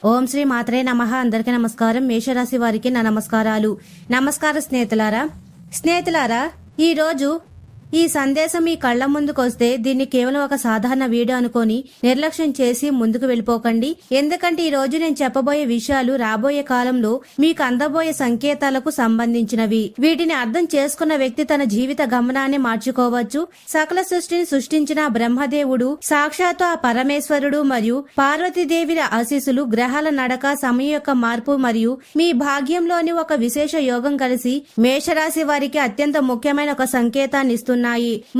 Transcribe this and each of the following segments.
ఓం శ్రీ మాత్రే నమః. అందరికీ నమస్కారం. మేషరాశి వారికి నా నమస్కారాలు. నమస్కారం స్నేహితులారా, ఈ రోజు ఈ సందేశం మీ కళ్ల ముందుకు వస్తే దీన్ని కేవలం ఒక సాధారణ వీడియో అనుకొని నిర్లక్ష్యం చేసి ముందుకు వెళ్ళిపోకండి. ఎందుకంటే ఈ రోజు నేను చెప్పబోయే విషయాలు రాబోయే కాలంలో మీకు అందబోయే సంకేతాలకు సంబంధించినవి. వీటిని అర్థం చేసుకున్న వ్యక్తి తన జీవిత గమనాన్ని మార్చుకోవచ్చు. సకల సృష్టిని సృష్టించిన బ్రహ్మదేవుడు, సాక్షాత్తు ఆ పరమేశ్వరుడు మరియు పార్వతీదేవి ఆశీస్సులు, గ్రహాల నడక, సమయం యొక్క మార్పు మరియు మీ భాగ్యంలోని ఒక విశేష యోగం కలిసి మేషరాశి వారికి అత్యంత ముఖ్యమైన ఒక సంకేతాన్ని ఇస్తున్నారు.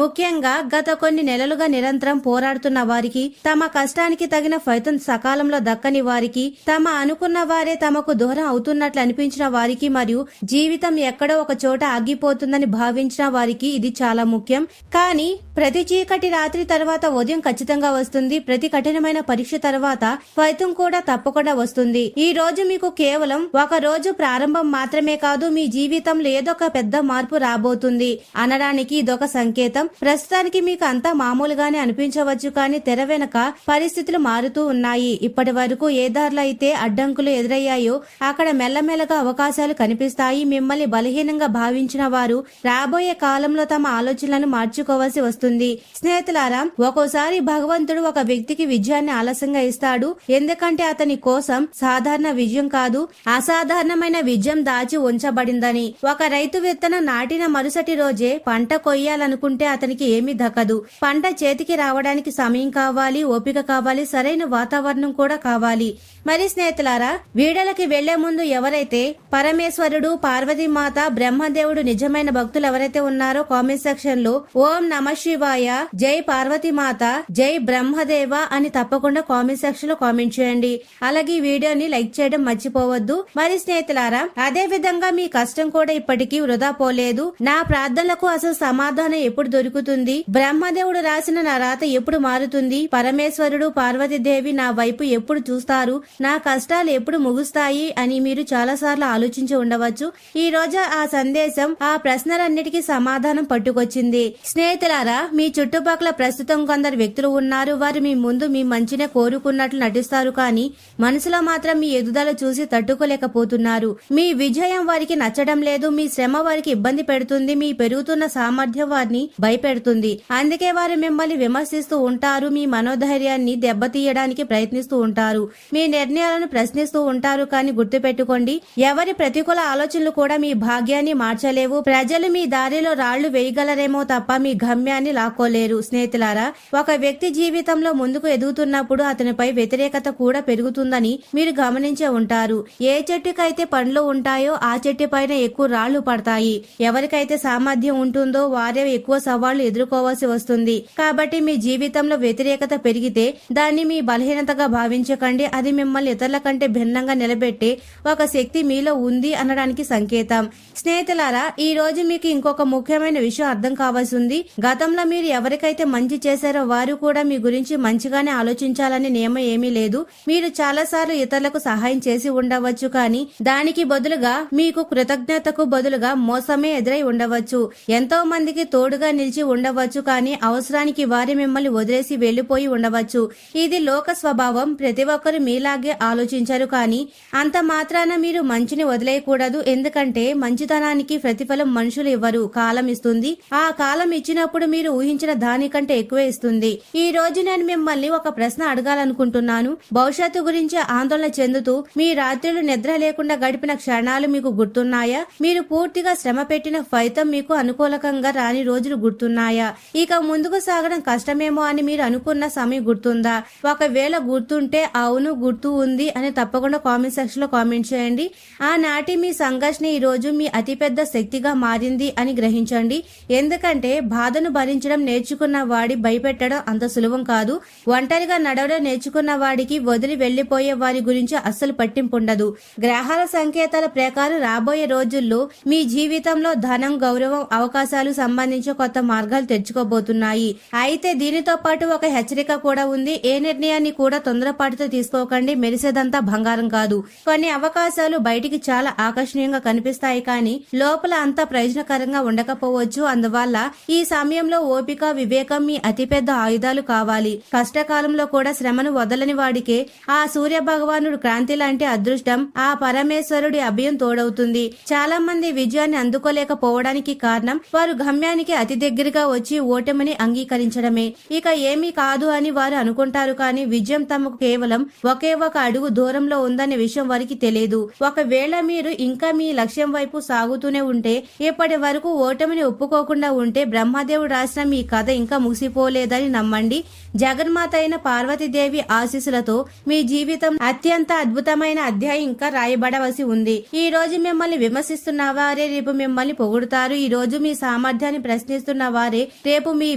ముఖ్యంగా గత కొన్ని నెలలుగా నిరంతరం పోరాడుతున్న వారికి, తమ కష్టానికి తగిన ఫలితం సకాలంలో దక్కని వారికి, తమ అనుకున్న వారే తమకు దూరం అవుతున్నట్లు అనిపించిన వారికి మరియు జీవితం ఎక్కడో ఒక చోట ఆగిపోతుందని భావించిన వారికి ఇది చాలా ముఖ్యం. కానీ ప్రతి చీకటి రాత్రి తర్వాత ఉదయం ఖచ్చితంగా వస్తుంది. ప్రతి కఠినమైన పరీక్ష తర్వాత ఫలితం కూడా తప్పకుండా వస్తుంది. ఈ రోజు మీకు కేవలం ఒక రోజు ప్రారంభం మాత్రమే కాదు, మీ జీవితంలో ఏదో ఒక పెద్ద మార్పు రాబోతుంది అనడానికి ఇదొక సంకేతం. ప్రస్తుతానికి మీకు అంతా మామూలుగానే అనిపించవచ్చు, కానీ తెర వెనక పరిస్థితులు మారుతూ ఉన్నాయి. ఇప్పటి వరకు ఏ దారిలో అయితే అడ్డంకులు ఎదురయ్యాయో అక్కడ మెల్లమెల్లగా అవకాశాలు కనిపిస్తాయి. మిమ్మల్ని బలహీనంగా భావించిన వారు రాబోయే కాలంలో తమ ఆలోచనలను మార్చుకోవాల్సి వస్తుంది. స్నేహితులారా, ఒక్కోసారి భగవంతుడు ఒక వ్యక్తికి విజయాన్ని ఆలస్యంగా ఇస్తాడు. ఎందుకంటే అతని కోసం సాధారణ విజయం కాదు, అసాధారణమైన విజయం దాచి ఉంచబడిందని. ఒక రైతు విత్తనం నాటిన మరుసటి రోజే పంట కొయ్యాలనుకుంటే అతనికి ఏమీ దక్కదు. పంట చేతికి రావడానికి సమయం కావాలి, ఓపిక కావాలి, సరైన వాతావరణం కూడా కావాలి. మరి స్నేహితులారా, వీడియోలకి వెళ్లే ముందు ఎవరైతే పరమేశ్వరుడు, పార్వతీమాత, బ్రహ్మదేవుడు నిజమైన భక్తులు ఎవరైతే ఉన్నారో కామెంట్ సెక్షన్ లో ఓం నమః శివాయ, జై పార్వతీమాత, జై బ్రహ్మదేవ అని తప్పకుండా కామెంట్ సెక్షన్ లో కామెంట్ చేయండి. అలాగే ఈ వీడియోని లైక్ చేయడం మర్చిపోవద్దు. మరి స్నేహితులారా, అదే విధంగా మీ కష్టం కూడా ఇప్పటికీ వృధా పోలేదు. నా ప్రార్థనలకు అసలు సమాధానం ఎప్పుడు దొరుకుతుంది? బ్రహ్మదేవుడు రాసిన నా రాత ఎప్పుడు మారుతుంది? పరమేశ్వరుడు, పార్వతీదేవి నా వైపు ఎప్పుడు చూస్తారు? నా కష్టాలు ఎప్పుడు ముగుస్తాయి అని మీరు చాలా సార్లు ఆలోచించి ఉండవచ్చు. ఈ రోజు ఆ సందేశం ఆ ప్రశ్నలన్నిటికీ సమాధానం పట్టుకొచ్చింది. స్నేహితులారా, మీ చుట్టుపక్కల ప్రస్తుతం కొందరు వ్యక్తులు ఉన్నారు. వారు మీ ముందు మీ మంచినే కోరుకున్నట్లు నటిస్తారు, కానీ మనసులో మాత్రం మీ ఎదుగుదల చూసి తట్టుకోలేకపోతున్నారు. మీ విజయం వారికి నచ్చడం లేదు, మీ శ్రమ వారికి ఇబ్బంది పెడుతుంది, మీ పెరుగుతున్న సామర్థ్యం వారిని భయపెడుతుంది. అందుకే వారు మిమ్మల్ని విమర్శిస్తూ ఉంటారు, మీ మనోధైర్యాన్ని దెబ్బతీయడానికి ప్రయత్నిస్తూ ఉంటారు, మీ నిర్ణయాలను ప్రశ్నిస్తూ ఉంటారు. కానీ గుర్తుపెట్టుకోండి, ఎవరి ప్రతికూల ఆలోచనలు కూడా మీ భాగ్యాన్ని మార్చలేవు. ప్రజలు మీ దారిలో రాళ్లు వేయగలరేమో తప్ప మీ గమ్యాన్ని లాక్కోలేరు. స్నేహితులారా, ఒక వ్యక్తి జీవితంలో ముందుకు ఎదుగుతున్నప్పుడు అతనిపై వ్యతిరేకత కూడా పెరుగుతుందని మీరు గమనించే ఉంటారు. ఏ చెట్టుకైతే పండ్లు ఉంటాయో ఆ చెట్టు పైన ఎక్కువ రాళ్లు పడతాయి. ఎవరికైతే సామర్థ్యం ఉంటుందో వారే ఎక్కువ సవాళ్లు ఎదుర్కోవాల్సి వస్తుంది. కాబట్టి మీ జీవితంలో వ్యతిరేకత పెరిగితే దాన్ని మీ బలహీనతగా భావించకండి. అది మిమ్మల్ని ఇతరుల కంటే భిన్నంగా నిలబెట్టే ఒక శక్తి మీలో ఉంది అనడానికి సంకేతం. స్నేహితులారా, ఈ రోజు మీకు ఇంకొక ముఖ్యమైన విషయం అర్థం కావాల్సి ఉంది. గతంలో మీరు ఎవరికైతే మంచి చేశారో వారు కూడా మీ గురించి మంచిగానే ఆలోచించాలని నియమం ఏమీ లేదు. మీరు చాలా సార్లు ఇతరులకు సహాయం చేసి ఉండవచ్చు, కానీ దానికి బదులుగా మీకు కృతజ్ఞతకు బదులుగా మోసమే ఎదురై ఉండవచ్చు. ఎంతో మందికి తోడుగా నిలిచి ఉండవచ్చు, కానీ అవసరానికి వారి మిమ్మల్ని వదిలేసి వెళ్లిపోయి ఉండవచ్చు. ఇది లోక స్వభావం. ప్రతి ఒక్కరు మీలాగే ఆలోచించరు, కానీ అంత మాత్రాన మీరు మంచిని వదిలేయకూడదు. ఎందుకంటే మంచితనానికి ప్రతిఫలం మనుషులు ఇవ్వరు, కాలం ఇస్తుంది. ఆ కాలం ఇచ్చినప్పుడు మీరు ఊహించిన దానికంటే ఎక్కువే ఇస్తుంది. ఈ రోజు నేను మిమ్మల్ని ఒక ప్రశ్న అడగాలనుకుంటున్నాను. భవిష్యత్తు గురించి ఆందోళన చెందుతూ మీ రాత్రులు నిద్ర లేకుండా గడిపిన క్షణాలు మీకు గుర్తున్నాయా? మీరు పూర్తిగా శ్రమ పెట్టిన ఫలితం మీకు అనుకూలకంగా రాని రోజులు గుర్తున్నాయా? ఇక ముందుకు సాగడం కష్టమేమో అని మీరు అనుకున్న సమయం గుర్తుందా? ఒకవేళ గుర్తుంటే అవును గుర్తు ఉంది అని తప్పకుండా కామెంట్ సెక్షన్ లో కామెంట్ చేయండి. ఆనాటి మీ సంఘర్షణ ఈ రోజు మీ అతిపెద్ద శక్తిగా మారింది అని గ్రహించండి. ఎందుకంటే బాధను భరించడం నేర్చుకున్న వాడి భయపెట్టడం అంత సులభం కాదు. ఒంటరిగా నడవడం నేర్చుకున్న వాడికి వదిలి వెళ్లిపోయే వారి గురించి అస్సలు పట్టింపు ఉండదు. గ్రహాల సంకేతాల ప్రకారం రాబోయే రోజుల్లో మీ జీవితంలో ధనం, గౌరవం, అవకాశాలు సంబంధించి కొత్త మార్గాలు తెచ్చుకోబోతున్నాయి. అయితే దీనితో పాటు ఒక హెచ్చరిక కూడా ఉంది. ఏ నిర్ణయాన్ని కూడా తొందరపాటుతో తీసుకోకండి. మెరిసేదంతా బంగారం కాదు. కొన్ని అవకాశాలు బయటికి చాలా ఆకర్షణీయంగా కనిపిస్తాయి, కానీ లోపల అంత ప్రయోజనకరంగా ఉండకపోవచ్చు. అందువల్ల ఈ సమయంలో ఓపిక, వివేకం మీ అతిపెద్ద ఆయుధాలు కావాలి. కష్టకాలంలో కూడా శ్రమను వదలని వాడికే ఆ సూర్య భగవానుడు క్రాంతి లాంటి అదృష్టం, ఆ పరమేశ్వరుడి అభయం తోడవుతుంది. చాలా మంది విజయాన్ని అందుకోలేకపోవడానికి కారణం వారు గమ్యానికి అతి దగ్గరగా వచ్చి ఓటమిని అంగీకరించడమే. ఇక ఏమీ కాదు అని వారు అనుకుంటారు, కానీ విజయం తమకు కేవలం ఒకే ఒక అడుగు దూరంలో ఉందనే విషయం వారికి తెలియదు. ఒకవేళ మీరు ఇంకా మీ లక్ష్యం వైపు సాగుతూనే ఉంటే, ఇప్పటి వరకు ఓటమిని ఒప్పుకోకుండా ఉంటే, బ్రహ్మదేవుడు రాసిన మీ కథ ఇంకా ముగిసిపోలేదని నమ్మండి. జగన్మాత అయిన పార్వతీదేవి ఆశీస్సులతో మీ జీవితం అత్యంత అద్భుతమైన అధ్యాయం ఇంకా రాయబడవలసి ఉంది. ఈ రోజు మిమ్మల్ని విమర్శిస్తున్న వారే రేపు మిమ్మల్ని పొగుడుతారు. ఈ రోజు మీ సామర్థ్యాన్ని ప్రశ్నిస్తున్న వారే రేపు మీ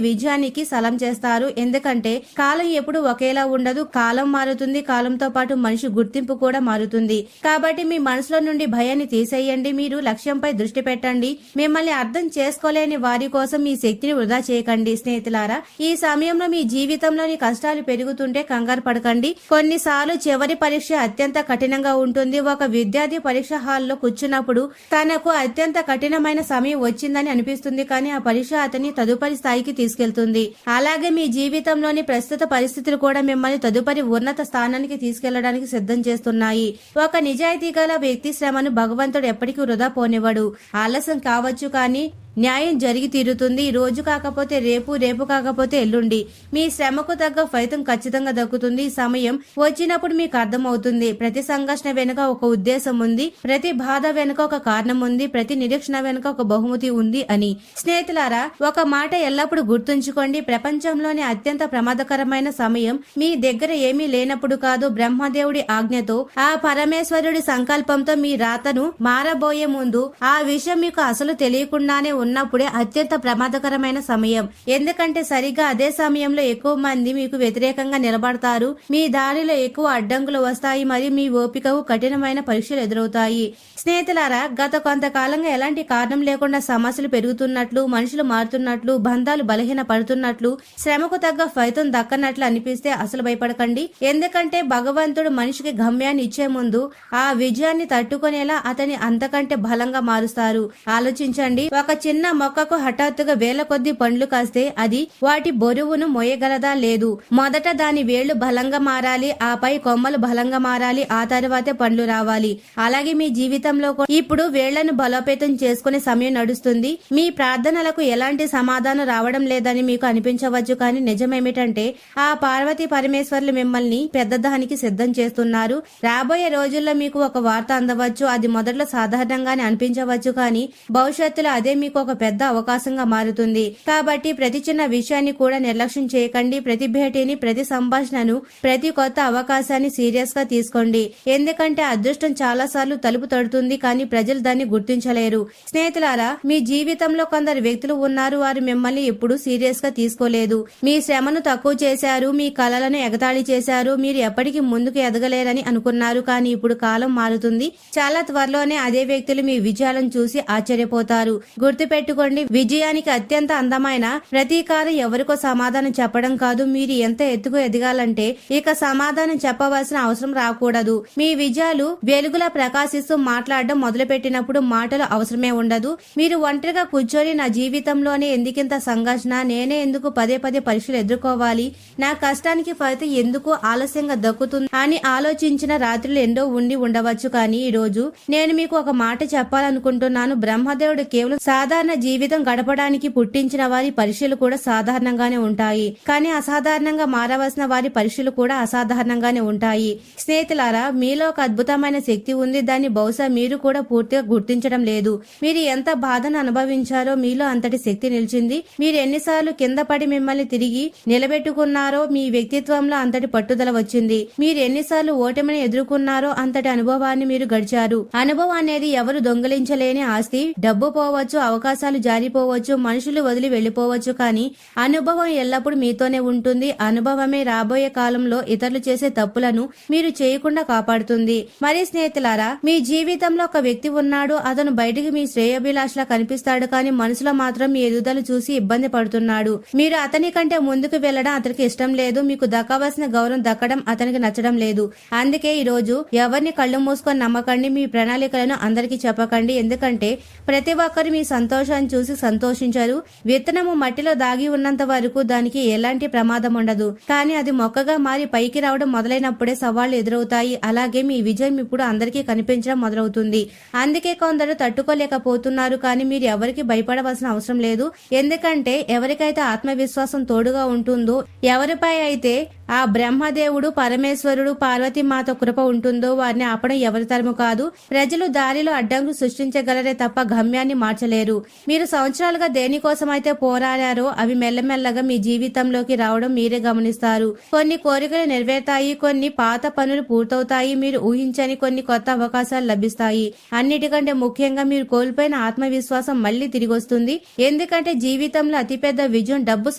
విజయానికి సలం చేస్తారు. ఎందుకంటే కాలం ఎప్పుడు ఒకేలా ఉండదు. కాలం మారుతుంది, కాలంతో పాటు మనిషి గుర్తింపు కూడా మారుతుంది. కాబట్టి మీ మనసులో నుండి భయాన్ని తీసేయండి. మీరు లక్ష్యంపై దృష్టి పెట్టండి. మిమ్మల్ని అర్థం చేసుకోలేని వారి కోసం మీ శక్తిని వృధా చేయకండి. స్నేహితులారా, ఈ సమయంలో మీ జీవితంలోని కష్టాలు పెరుగుతుంటే కంగారు పడకండి. కొన్నిసార్లు చివరి పరీక్ష అత్యంత కఠినంగా ఉంటుంది. ఒక విద్యార్థి పరీక్ష హాల్లో కూర్చున్నప్పుడు తనకు అత్యంత కఠినమైన సమయం వచ్చిందని అనిపిస్తుంది, కానీ ఆ పరీక్ష అతన్ని తదుపరి స్థాయికి తీసుకెళ్తుంది. అలాగే మీ జీవితంలోని ప్రస్తుత పరిస్థితులు కూడా మిమ్మల్ని తదుపరి ఉన్నత స్థానానికి తీసుకెళ్లడానికి సిద్ధం చేస్తున్నాయి. ఒక నిజాయితీ గల వ్యక్తి శ్రమను భగవంతుడు ఎప్పటికీ వృధా పోనివ్వడు. ఆలస్యం కావచ్చు, కానీ న్యాయం జరిగి తీరుతుంది. ఈ రోజు కాకపోతే రేపు, రేపు కాకపోతే ఎల్లుండి మీ శ్రమకు తగ్గ ఫలితం ఖచ్చితంగా దక్కుతుంది. ఈ సమయం వచ్చినప్పుడు మీకు అర్థమవుతుంది, ప్రతి సంఘర్షణ వెనుక ఒక ఉద్దేశం ఉంది, ప్రతి బాధ వెనుక ఒక కారణం ఉంది, ప్రతి నిరీక్షణ వెనుక ఒక బహుమతి ఉంది అని. స్నేహితులారా, ఒక మాట ఎల్లప్పుడూ గుర్తుంచుకోండి, ప్రపంచంలోని అత్యంత ప్రమాదకరమైన సమయం మీ దగ్గర ఏమీ లేనప్పుడు కాదు, బ్రహ్మదేవుడి ఆజ్ఞతో, ఆ పరమేశ్వరుడి సంకల్పంతో మీ రాతను మారబోయే ముందు ఆ విషయం మీకు అసలు తెలియకుండానే ఉన్నప్పుడే అత్యంత ప్రమాదకరమైన సమయం. ఎందుకంటే సరిగ్గా అదే సమయంలో ఎక్కువ మంది మీకు వ్యతిరేకంగా నిలబడతారు. మీ దారిలో ఎక్కువ అడ్డంకులు వస్తాయి మరియు మీ ఓపికకు కఠినమైన పరీక్షలు ఎదురవుతాయి. స్నేహితులారా, గత కొంతకాలంగా ఎలాంటి కారణం లేకుండా సమస్యలు పెరుగుతున్నట్లు, మనుషులు మారుతున్నట్లు, బంధాలు బలహీన పడుతున్నట్లు, శ్రమకు తగ్గ ఫలితం దక్కనట్లు అనిపిస్తే అసలు భయపడకండి. ఎందుకంటే భగవంతుడు మనిషికి గమ్యాన్ని ఇచ్చే ముందు ఆ విజయాన్ని తట్టుకునేలా అతని అంతకంటే బలంగా మారుస్తారు. ఆలోచించండి, ఒక చిన్న మొక్కకు హఠాత్తుగా వేల కొద్ది పండ్లు కాస్తే అది వాటి బరువును మోయగలదా? లేదు. మొదట దాని వేళ్లు బలంగా మారాలి, ఆపై కొమ్మలు బలంగా మారాలి, ఆ తర్వాతే పండ్లు రావాలి. అలాగే మీ జీవితంలో ఇప్పుడు వేళ్లను బలోపేతం చేసుకునే సమయం నడుస్తుంది. మీ ప్రార్థనలకు ఎలాంటి సమాధానం రావడం లేదని మీకు అనిపించవచ్చు, కానీ నిజమేమిటంటే ఆ పార్వతీ పరమేశ్వర్లు మిమ్మల్ని పెద్దదానికి సిద్ధం చేస్తున్నారు. రాబోయే రోజుల్లో మీకు ఒక వార్త అందవచ్చు. అది మొదట్లో సాధారణంగానే అనిపించవచ్చు, కానీ భవిష్యత్తులో అదే మీకు ఒక పెద్ద అవకాశంగా మారుతుంది. కాబట్టి ప్రతి చిన్న విషయాన్ని కూడా నిర్లక్ష్యం చేయకండి. ప్రతి భేటీని, ప్రతి సంభాషణను, ప్రతి కొత్త అవకాశాన్ని సీరియస్ గా తీసుకోండి. ఎందుకంటే అదృష్టం చాలా సార్లు తలుపు తడుతుంది, కానీ ప్రజలు దాన్ని గుర్తించలేరు. స్నేహితులారా, మీ జీవితంలో కొందరు వ్యక్తులు ఉన్నారు, వారు మిమ్మల్ని ఎప్పుడూ సీరియస్ గా తీసుకోలేదు. మీ శ్రమను తక్కువ చేశారు, మీ కలలను ఎగతాళి చేశారు, మీరు ఎప్పటికీ ముందుకు ఎదగలేరని అనుకున్నారు. కానీ ఇప్పుడు కాలం మారుతుంది. చాలా త్వరలోనే అదే వ్యక్తులు మీ విజయాలను చూసి ఆశ్చర్యపోతారు. గుర్తుపెట్టుకోండి, విజయానికి అత్యంత అందమైన ప్రతీకారం ఎవరికో సమాధానం చెప్పడం కాదు. మీరు ఎంత ఎత్తుకు ఎదగాలంటే ఇక సమాధానం చెప్పవలసిన అవసరం రాకూడదు. మీ విజయాలు వెలుగులా ప్రకాశిస్తూ మాట్లాడడం మొదలుపెట్టినప్పుడు మాటలు అవసరమే ఉండదు. మీరు ఒంటరిగా కూర్చొని నా జీవితంలోనే ఎందుకింత సంఘర్షణ, నేనే ఎందుకు పదే పదే పరీక్షలు ఎదుర్కోవాలి, నా కష్టానికి ఫలితం ఎందుకు ఆలస్యంగా దక్కుతుంది అని ఆలోచించిన రాత్రులు ఎన్నో ఉండి ఉండవచ్చు. కానీ ఈ రోజు నేను మీకు ఒక మాట చెప్పాలనుకుంటున్నాను. బ్రహ్మదేవుడు కేవలం సాధారణ జీవితం గడపడానికి పుట్టించిన వారి పరీక్షలు కూడా సాధారణంగానే ఉంటాయి, కానీ అసాధారణంగా మారవలసిన వారి పరీక్షలు కూడా అసాధారణంగానే ఉంటాయి. స్నేహితులారా, మీలో ఒక అద్భుతమైన శక్తి ఉంది. దాన్ని బహుశా మీరు కూడా పూర్తిగా గుర్తించడం లేదు. మీరు ఎంత బాధను అనుభవించారో మీలో అంతటి శక్తి నిలిచింది. మీరు ఎన్నిసార్లు కింద పడి మిమ్మల్ని తిరిగి నిలబెట్టుకున్నారో మీ వ్యక్తిత్వంలో అంతటి పట్టుదల వచ్చింది. మీరు ఎన్నిసార్లు ఓటమిని ఎదుర్కొన్నారో అంతటి అనుభవాన్ని మీరు గడిచారు. అనుభవం అనేది ఎవరు దొంగిలించలేని ఆస్తి. డబ్బు పోవచ్చు, అవకాశం అవకాశాలు జారిపోవచ్చు, మనుషులు వదిలి వెళ్లిపోవచ్చు, కానీ అనుభవం ఎల్లప్పుడూ మీతోనే ఉంటుంది. అనుభవమే రాబోయే కాలంలో ఇతరులు చేసే తప్పులను మీరు చేయకుండా కాపాడుతుంది. మరి స్నేహితులారా, మీ జీవితంలో ఒక వ్యక్తి ఉన్నాడు. అతను బయటికి మీ శ్రేయోభిలాషలా కనిపిస్తాడు, కానీ మనసులో మాత్రం మీ ఎదుగుదల చూసి ఇబ్బంది పడుతున్నాడు. మీరు అతని కంటే ముందుకు వెళ్లడం అతనికి ఇష్టం లేదు. మీకు దక్కవలసిన గౌరవం దక్కడం అతనికి నచ్చడం లేదు. అందుకే ఈ రోజు ఎవరిని కళ్ళు మూసుకొని నమ్మకండి. మీ ప్రణాళికలను అందరికీ చెప్పకండి. ఎందుకంటే ప్రతి ఒక్కరు మీ సంతోషాన్ని చూసి సంతోషించరు. విత్తనము మట్టిలో దాగి ఉన్నంత వరకు దానికి ఎలాంటి ప్రమాదం ఉండదు, కానీ అది మొక్కగా మారి పైకి రావడం మొదలైనప్పుడే సవాళ్లు ఎదురవుతాయి. అలాగే మీ విజయం ఇప్పుడు అందరికీ కనిపించడం మొదలవుతుంది. అందుకే కొందరు తట్టుకోలేకపోతున్నారు, కానీ మీరు ఎవరికి భయపడవలసిన అవసరం లేదు. ఎందుకంటే ఎవరికైతే ఆత్మవిశ్వాసం తోడుగా ఉంటుందో, ఎవరిపై అయితే ఆ బ్రహ్మదేవుడు, పరమేశ్వరుడు, పార్వతీమాత కృప ఉంటుందో వారిని ఆపడం ఎవరి తరము కాదు. ప్రజలు దారిలో అడ్డంకులు సృష్టించగలరే తప్ప గమ్యాన్ని మార్చలేరు. మీరు సంవత్సరాలుగా దేనికోసమైతే పోరాడారో అవి మెల్లమెల్లగా మీ జీవితంలోకి రావడం మీరే గమనిస్తారు. కొన్ని కోరికలు నెరవేరుతాయి, కొన్ని పాత పనులు పూర్తవుతాయి, మీరు ఊహించని కొన్ని కొత్త అవకాశాలు లభిస్తాయి. అన్నిటికంటే ముఖ్యంగా మీరు కోల్పోయిన ఆత్మవిశ్వాసం మళ్లీ తిరిగి వస్తుంది. ఎందుకంటే జీవితంలో అతిపెద్ద విజయం డబ్బు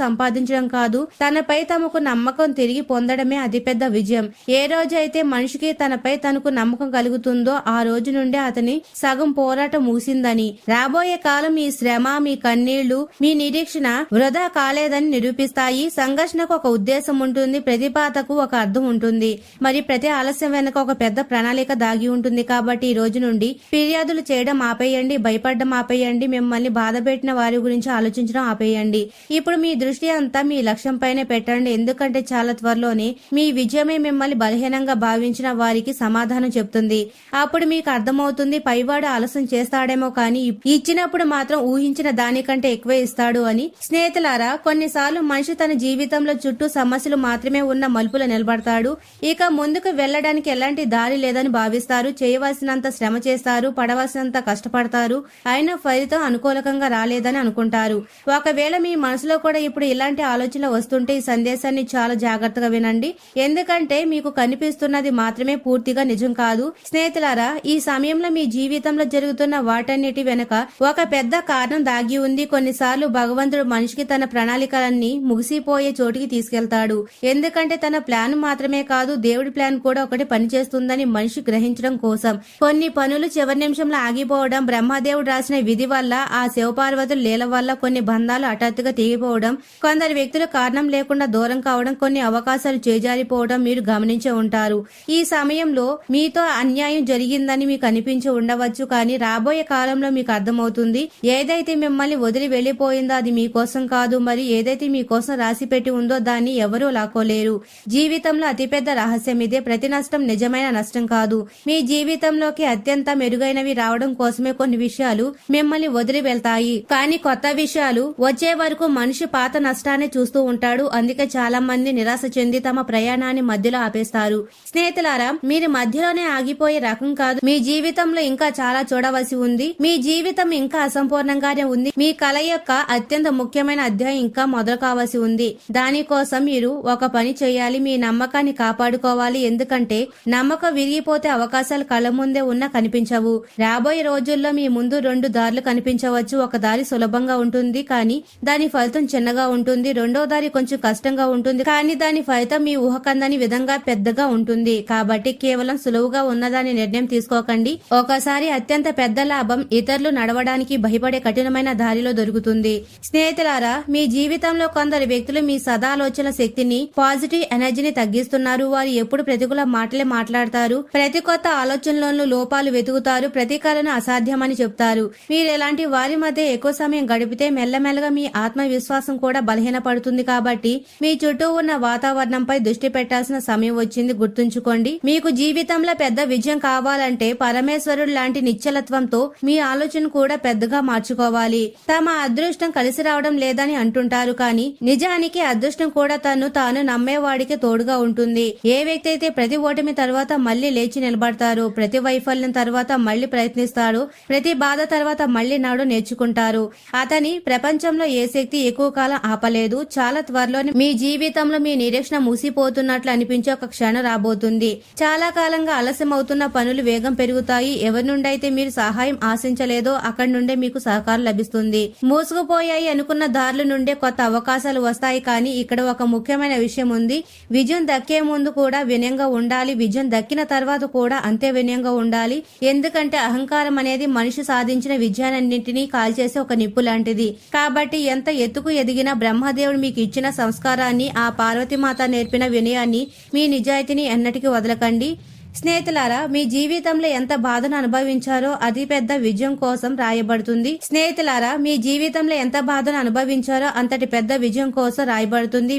సంపాదించడం కాదు, తనపై తమకు నమ్మకం తిరిగి పొందడమే అతిపెద్ద విజయం. ఏ రోజైతే మనిషికి తనపై తనకు నమ్మకం కలుగుతుందో ఆ రోజు నుండే అతని సగం పోరాటం ముగిసిందని, రాబోయే కాలం మీ శ్రమ, మీ కన్నీళ్లు, మీ నిరీక్షణ వృధా కాలేదని నిరూపిస్తాయి. సంఘర్షణకు ఒక ఉద్దేశం ఉంటుంది, ప్రతిపాదకు ఒక అర్థం ఉంటుంది, మరి ప్రతి ఆలస్యం వెనుక ఒక పెద్ద ప్రణాళిక దాగి ఉంటుంది. కాబట్టి ఈ రోజు నుండి ఫిర్యాదులు చేయడం ఆపేయండి, భయపడడం ఆపేయండి, మిమ్మల్ని బాధ పెట్టిన వారి గురించి ఆలోచించడం ఆపేయండి. ఇప్పుడు మీ దృష్టి అంతా మీ లక్ష్యం పైనే పెట్టండి. ఎందుకంటే చాలా త్వరలోనే మీ విజయమే మిమ్మల్ని బలహీనంగా భావించిన వారికి సమాధానం చెప్తుంది. అప్పుడు మీకు అర్థమవుతుంది, పైవాడు ఆలస్యం చేస్తాడేమో కానీ ఇచ్చినప్పుడు మాత్రం ఊహించిన దానికంటే ఎక్కువ ఇస్తాడు అని. స్నేహితులారా, కొన్నిసార్లు మనిషి తన జీవితంలో చుట్టూ సమస్యలు మాత్రమే ఉన్న మలుపులు నిలబడతాడు. ఇక ముందుకు వెళ్లడానికి ఎలాంటి దారి లేదని భావిస్తారు. చేయవలసినంత శ్రమ చేస్తారు, పడవలసినంత కష్టపడతారు, అయినా ఫలితం అనుకూలకంగా రాలేదని అనుకుంటారు. ఒకవేళ మీ మనసులో కూడా ఇప్పుడు ఇలాంటి ఆలోచనలు వస్తుంటే ఈ సందేశాన్ని చాలా జాగ్రత్తగా వినండి. ఎందుకంటే మీకు కనిపిస్తున్నది మాత్రమే పూర్తిగా నిజం కాదు. స్నేహితులారా, ఈ సమయంలో మీ జీవితంలో జరుగుతున్న వాటన్నిటి వెనుక ఒక పెద్ద కారణం దాగి ఉంది. కొన్నిసార్లు భగవంతుడు మనిషికి తన ప్రణాళికలన్నీ ముగిసిపోయే చోటికి తీసుకెళ్తాడు. ఎందుకంటే తన ప్లాన్ మాత్రమే కాదు, దేవుడి ప్లాన్ కూడా ఒకటి పనిచేస్తుందని మనిషి గ్రహించడం కోసం. కొన్ని పనులు చివరి నిమిషంలో ఆగిపోవడం, బ్రహ్మదేవుడు రాసిన విధి వల్ల, ఆ శివపార్వతుల లీల వల్ల కొన్ని బంధాలు హఠాత్తుగా తెగిపోవడం, కొందరు వ్యక్తులు కారణం లేకుండా దూరం కావడం, కొన్ని అవకాశాలు చేజారిపోవడం మీరు గమనించే ఉంటారు. ఈ సమయంలో మీతో అన్యాయం జరిగిందని మీకు అనిపించి ఉండవచ్చు, కానీ రాబోయే కాలంలో మీకు అర్థమవుతుంది, ఏదైతే మిమ్మల్ని వదిలి వెళ్లిపోయిందో అది మీకోసం కాదు. మరి ఏదైతే మీకోసం రాసి పెట్టి ఉందో దాన్ని ఎవరూ లాక్కోలేరు. జీవితంలో అతిపెద్ద రహస్యం ఇదే. ప్రతి నష్టం నిజమైన నష్టం కాదు. మీ జీవితంలోకి అత్యంత మెరుగైనవి రావడం కోసమే కొన్ని విషయాలు మిమ్మల్ని వదిలి వెళ్తాయి, కానీ కొత్త విషయాలు వచ్చే వరకు మనిషి పాత నష్టాన్ని చూస్తూ ఉంటాడు. అందుకే చాలా మంది నిరాశ చెంది తమ ప్రయాణాన్ని మధ్యలో ఆపేస్తారు. స్నేహితులారా, మీరు మధ్యలోనే ఆగిపోయే రకం కాదు. మీ జీవితంలో ఇంకా చాలా చూడవలసి ఉంది. మీ జీవితం ఇంకా అసంపూర్ణంగానే ఉంది. మీ కళ యొక్క అత్యంత ముఖ్యమైన అధ్యాయం ఇంకా మొదలు కావాల్సి ఉంది. దానికోసం మీరు ఒక పని చేయాలి, మీ నమ్మకాన్ని కాపాడుకోవాలి. ఎందుకంటే నమ్మకం విరిగిపోతే అవకాశాలు కళ్ళ ముందే ఉన్నా కనిపించవు. రాబోయే రోజుల్లో మీ ముందు రెండు దారులు కనిపించవచ్చు. ఒక దారి సులభంగా ఉంటుంది, కానీ దాని ఫలితం చిన్నగా ఉంటుంది. రెండో దారి కొంచెం కష్టంగా ఉంటుంది, కానీ దాని ఫలితం మీ ఊహకందని విధంగా పెద్దగా ఉంటుంది. కాబట్టి కేవలం సులువుగా ఉన్నదాని నిర్ణయం తీసుకోకండి. ఒకసారి అత్యంత పెద్ద లాభం ఇతరులు నడవడానికి భయపడే కఠినమైన దారిలో దొరుకుతుంది. స్నేహితులారా, మీ జీవితంలో కొందరు వ్యక్తులు మీ సదాలోచన శక్తిని, పాజిటివ్ ఎనర్జీని తగ్గిస్తున్నారు. వారు ఎప్పుడు ప్రతికూల మాటలే మాట్లాడతారు, ప్రతి కొత్త ఆలోచనలోనూ లోపాలు వెతుకుతారు, ప్రతీకాలను అసాధ్యమని చెప్తారు. మీరు ఇలాంటి వారి మధ్య ఎక్కువ సమయం గడిపితే మెల్లమెల్లగా మీ ఆత్మవిశ్వాసం కూడా బలహీనపడుతుంది. కాబట్టి మీ చుట్టూ ఉన్న వాతావరణంపై దృష్టి పెట్టాల్సిన సమయం వచ్చింది. గుర్తుంచుకోండి, మీకు జీవితంలో పెద్ద విజయం కావాలంటే పరమేశ్వరుడు లాంటి నిశ్చలత్వంతో మీ ఆలోచన కూడా పెద్దగా మార్చుకోవాలి. తమ అదృష్టం కలిసి రావడం లేదని అంటుంటారు, కానీ నిజానికి అదృష్టం కూడా తాను నమ్మేవాడికి తోడుగా ఉంటుంది. ఏ వ్యక్తి అయితే ప్రతి ఓటమి తర్వాత మళ్లీ లేచి నిలబడతారో, ప్రతి వైఫల్యం తర్వాత మళ్లీ ప్రయత్నిస్తాడు, ప్రతి బాధ తర్వాత మళ్లీ నాడు నేర్చుకుంటారు, అతని ప్రపంచంలో ఏ శక్తి ఎక్కువ కాలం ఆపలేదు. చాలా త్వరలోనే మీ జీవితంలో మీ నిరీక్షణ మూసిపోతున్నట్లు అనిపించే ఒక క్షణం రాబోతుంది. చాలా కాలంగా ఆలస్యం అవుతున్న పనులు వేగం పెరుగుతాయి. ఎవరి నుండైతే మీరు సహాయం ఆశించలేదో అక్కడి నుండే మీకు మీకు సహకారం లభిస్తుంది. మూసుకుపోయాయి అనుకున్న దారుల నుండే కొత్త అవకాశాలు వస్తాయి. కానీ ఇక్కడ ఒక ముఖ్యమైన విషయం ఉంది. విజయం దక్కే ముందు కూడా వినయంగా ఉండాలి. విజయం దక్కిన తర్వాత కూడా అంతే వినయంగా ఉండాలి. ఎందుకంటే అహంకారం అనేది మనిషి సాధించిన విజయాన్నింటినీ కాల్చేసే ఒక నిప్పు లాంటిది. కాబట్టి ఎంత ఎత్తుకు ఎదిగినా బ్రహ్మదేవుడు మీకు ఇచ్చిన సంస్కారాన్ని, ఆ పార్వతీమాత నేర్పిన వినయాన్ని, మీ నిజాయితీని ఎన్నటికీ వదలకండి. స్నేహితులారా, మీ జీవితంలో ఎంత బాధను అనుభవించారో అది పెద్ద విజయం కోసం రాయబడుతుంది. స్నేహితులారా, మీ జీవితంలో ఎంత బాధను అనుభవించారో అంతటి పెద్ద విజయం కోసం రాయబడుతుంది.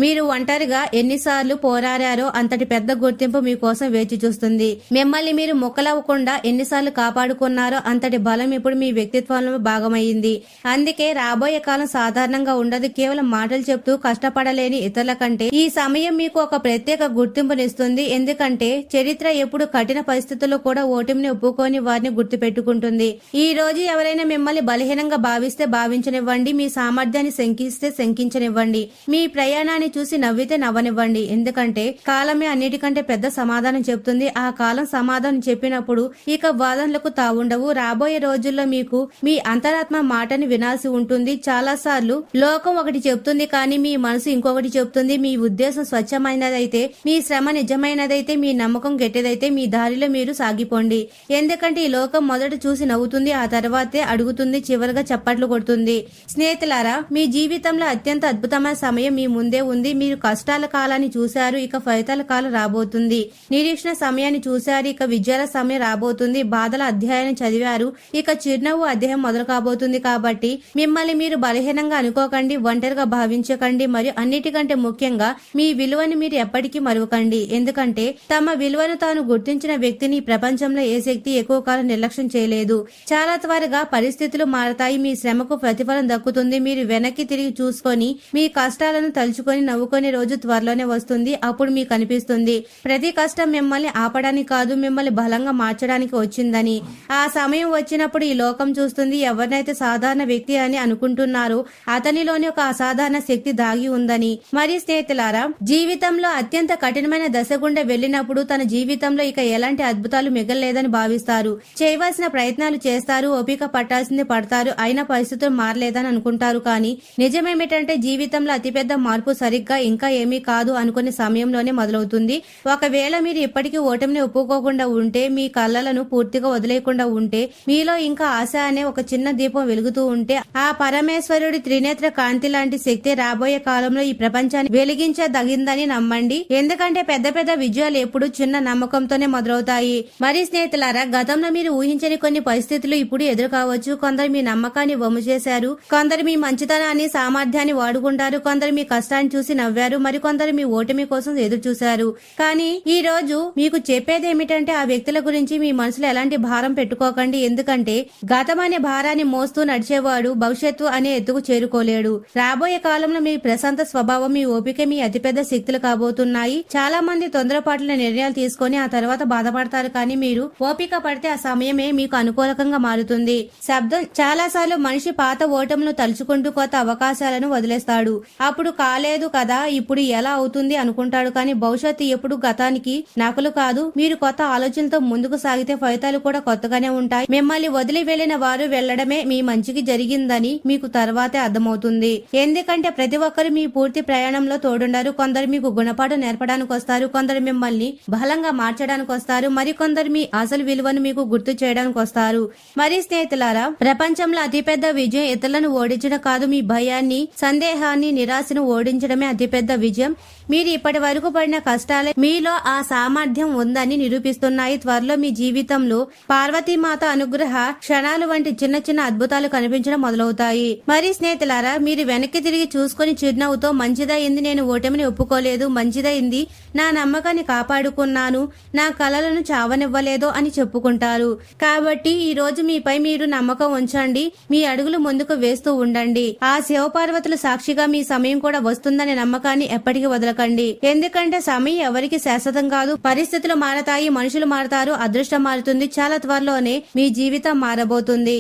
మీరు ఒంటరిగా ఎన్నిసార్లు పోరాడారో అంతటి పెద్ద గుర్తింపు మీకోసం వేచి చూస్తుంది. మిమ్మల్ని మీరు మొక్కలవ్వకుండా ఎన్నిసార్లు కాపాడుకున్నారో అంతటి బలం ఇప్పుడు మీ వ్యక్తిత్వంలో భాగమైంది. అందుకే రాబోయే కాలం సాధారణంగా ఉండదు. కేవలం మాటలు చెప్తూ కష్టపడలేని ఇతరుల కంటే ఈ సమయం మీకు ఒక ప్రత్యేక గుర్తింపునిస్తుంది. ఎందుకంటే చరిత్ర ఎప్పుడు కఠిన పరిస్థితుల్లో కూడా ఓటమిని ఒప్పుకొని వారిని గుర్తు పెట్టుకుంటుంది. ఈ రోజు ఎవరైనా మిమ్మల్ని బలహీనంగా భావిస్తే భావించనివ్వండి. మీ సామర్థ్యాన్ని శంకిస్తే శంకించనివ్వండి. మీ ప్రయాణాన్ని చూసి నవ్వితే నవ్వనివ్వండి. ఎందుకంటే కాలమే అన్నిటికంటే పెద్ద సమాధానం చెప్తుంది. ఆ కాలం సమాధానం చెప్పినప్పుడు ఇక వాదనలకు తావుండవు. రాబోయే రోజుల్లో మీకు మీ అంతరాత్మ మాటని వినాల్సి ఉంటుంది. చాలా సార్లు లోకం ఒకటి చెప్తుంది, కానీ మీ మనసు ఇంకొకటి చెప్తుంది. మీ ఉద్దేశం స్వచ్ఛమైనదైతే, మీ శ్రమ నిజమైనదైతే, మీ నమ్మకం గట్టిదైతే మీ దారిలో మీరు సాగిపోండి. ఎందుకంటే ఈ లోకం మొదట చూసి నవ్వుతుంది, ఆ తర్వాతే అడుగుతుంది, చివరిగా చప్పట్లు కొడుతుంది. స్నేహితులారా, మీ జీవితంలో అత్యంత అద్భుతమైన సమయం మీ ముందే ఉంది. మీరు కష్టాల కాలాన్ని చూశారు, ఇక ఫలితాల కాలం రాబోతుంది. నిరీక్షణ సమయాన్ని చూశారు, ఇక విజయాల సమయం రాబోతుంది. బాధల అధ్యాయాన్ని చదివారు, ఇక చిరునవ్వు అధ్యాయం మొదలు కాబోతుంది. కాబట్టి మిమ్మల్ని మీరు బలహీనంగా అనుకోకండి, ఒంటరిగా భావించకండి, మరియు అన్నిటికంటే ముఖ్యంగా మీ విలువని మీరు ఎప్పటికీ మరువకండి. ఎందుకంటే తమ విలువను తాను గుర్తించిన వ్యక్తిని ప్రపంచంలో ఏ శక్తి ఎక్కువ కాలం నిర్లక్ష్యం చేయలేదు. చాలా త్వరగా పరిస్థితులు మారతాయి. మీ శ్రమకు ప్రతిఫలం దక్కుతుంది. మీరు వెనక్కి తిరిగి చూసుకొని మీ కష్టాలను తలుచుకొని నవ్వుకునే రోజు త్వరలోనే వస్తుంది. అప్పుడు మీకు అనిపిస్తుంది ప్రతి కష్టం మిమ్మల్ని ఆపడానికి కాదు, మిమ్మల్ని బలంగా మార్చడానికి వచ్చిందని. ఆ సమయం వచ్చినప్పుడు ఈ లోకం చూస్తుంది, ఎవరినైతే సాధారణ వ్యక్తి అని అనుకుంటున్నారో అతనిలోని ఒక అసాధారణ శక్తి దాగి ఉందని. మరి స్నేహితులారా, జీవితంలో అత్యంత కఠినమైన దశ గుండా వెళ్ళినప్పుడు తన జీవితంలో ఇక ఎలాంటి అద్భుతాలు మిగలలేదని భావిస్తారు. చేయవలసిన ప్రయత్నాలు చేస్తారు, ఓపిక పట్టాల్సింది పడతారు, అయినా పరిస్థితులు మారలేదని అనుకుంటారు. కానీ నిజమేమిటంటే జీవితంలో అతిపెద్ద మార్పు సరిగ్గా ఇంకా ఏమీ కాదు అనుకునే సమయంలోనే మొదలవుతుంది. ఒకవేళ మీరు ఇప్పటికీ ఓటమిని ఒప్పుకోకుండా ఉంటే, మీ కళ్ళలను పూర్తిగా వదిలేయకుండా ఉంటే, మీలో ఇంకా ఆశ అనే ఒక చిన్న దీపం వెలుగుతూ ఉంటే, ఆ పరమేశ్వరుడి త్రినేత్ర కాంతి లాంటి శక్తి రాబోయే కాలంలో ఈ ప్రపంచాన్ని వెలిగించదగిందని నమ్మండి. ఎందుకంటే పెద్ద పెద్ద విజయాలు ఎప్పుడు చిన్న నమ్మకంతోనే మొదలవుతాయి. మరి స్నేహితులారా, గతంలో మీరు ఊహించని కొన్ని పరిస్థితులు ఇప్పుడు ఎదురు కావచ్చు. కొందరు మీ నమ్మకాన్ని వమ్ము చేశారు, కొందరు మీ మంచితనాన్ని, సామర్థ్యాన్ని వాడుకుంటారు, కొందరు మీ కష్టాన్ని చూసి నవ్వారు, మరికొందరు మీ ఓటమి కోసం ఎదురు చూశారు. కానీ ఈ రోజు మీకు చెప్పేది ఏమిటంటే ఆ వ్యక్తుల గురించి మీ మనసులో ఎలాంటి భారం పెట్టుకోకండి. ఎందుకంటే గతం అనే భారాన్ని మోస్తూ నడిచేవాడు భవిష్యత్తు అనే ఎత్తుకు చేరుకోలేడు. రాబోయే కాలంలో మీ ప్రశాంత స్వభావం, మీ ఓపిక మీ అతిపెద్ద శక్తులు కాబోతున్నాయి. చాలా మంది తొందరపాటుల నిర్ణయాలు తీసుకొని ఆ తర్వాత బాధపడతారు. కానీ మీరు ఓపిక పడితే ఆ సమయమే మీకు అనుకూలకంగా మారుతుంది. శబ్దం చాలా సార్లు మనిషి పాత ఓటములను తలుచుకుంటూ కొత్త అవకాశాలను వదిలేస్తాడు. అప్పుడు కాలేదు కదా, ఇప్పుడు ఎలా అవుతుంది అనుకుంటాడు. కానీ భవిష్యత్తు ఎప్పుడు గతానికి నకలు కాదు. మీరు కొత్త ఆలోచనలతో ముందుకు సాగితే ఫలితాలు కూడా కొత్తగానే ఉంటాయి. మిమ్మల్ని వదిలి వెళ్లిన వారు వెళ్లడమే మీ మంచికి జరిగిందని మీకు తర్వాతే అర్థమవుతుంది. ఎందుకంటే ప్రతి ఒక్కరు మీ పూర్తి ప్రయాణంలో తోడుండారు. కొందరు మీకు గుణపాఠం నేర్పడానికి వస్తారు, కొందరు మిమ్మల్ని బలంగా మార్చడానికి వస్తారు, మరికొందరు మీ అసలు విలువను మీకు గుర్తు చేయడానికి వస్తారు. మరి స్నేహితులారా, ప్రపంచంలో అతిపెద్ద విజయం ఇతరులను ఓడించడం కాదు, మీ భయాన్ని, సందేహాన్ని, నిరాశను ఓడించడమే అతిపెద్ద విజయం. మీరు ఇప్పటి వరకు పడిన కష్టాలే మీలో ఆ సామర్థ్యం ఉందని నిరూపిస్తున్నాయి. త్వరలో మీ జీవితంలో పార్వతీమాత అనుగ్రహ క్షణాలు వంటి చిన్న చిన్న అద్భుతాలు కనిపించడం మొదలవుతాయి. మరి స్నేహితులారా, మీరు వెనక్కి తిరిగి చూసుకుని చిరునవ్వుతో మంచిదైంది, నేను ఓటమిని ఒప్పుకోలేదు, మంచిదైంది, నా నమ్మకాన్ని కాపాడుకున్నాను, నా కలలను చావనివ్వలేదు అని చెప్పుకుంటారు. కాబట్టి ఈ రోజు మీపై మీరు నమ్మకం ఉంచండి, మీ అడుగులు ముందుకు వేస్తూ ఉండండి. ఆ శివపార్వతుల సాక్షిగా మీ సమయం కూడా వస్తుందనే నమ్మకాన్ని ఎప్పటికీ వదలకండి. ఎందుకంటే సమయం ఎవరికి శాశ్వతం కాదు. పరిస్థితులు మారతాయి, మనుషులు మారతారు, అదృష్టం మారుతుంది. చాలా త్వరలోనే మీ జీవితం మారబోతుంది.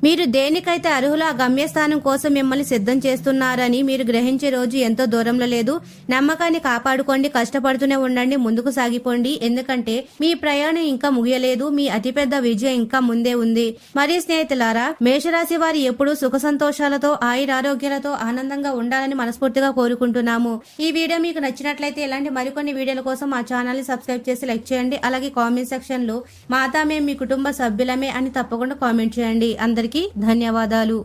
మీరు దేనికైతే అర్హులో ఆ గమ్యస్థానం కోసం మిమ్మల్ని సిద్ధం చేస్తున్నారని మీరు గ్రహించే రోజు ఎంతో దూరంలో లేదు. నమ్మకాన్ని కాపాడుకోండి, కష్టపడుతూనే ఉండండి, ముందుకు సాగిపోండి. ఎందుకంటే మీ ప్రయాణం ఇంకా ముగియలేదు, మీ అతిపెద్ద విజయం ఇంకా ముందే ఉంది. మరి స్నేహితులారా, మేషరాశి వారి ఎప్పుడూ సుఖ సంతోషాలతో ఆయురారోగ్యాలతో ఆనందంగా ఉండాలని మనస్ఫూర్తిగా కోరుకుంటున్నాము. ఈ వీడియో మీకు నచ్చినట్లయితే ఇలాంటి మరికొన్ని వీడియోల కోసం మా ఛానల్ ని సబ్స్క్రైబ్ చేసి లైక్ చేయండి. అలాగే కామెంట్ సెక్షన్ లో మాతా మేము మీ కుటుంబ సభ్యులమే అని తప్పకుండా కామెంట్ చేయండి. అందరికీ ధన్యవాదాలు.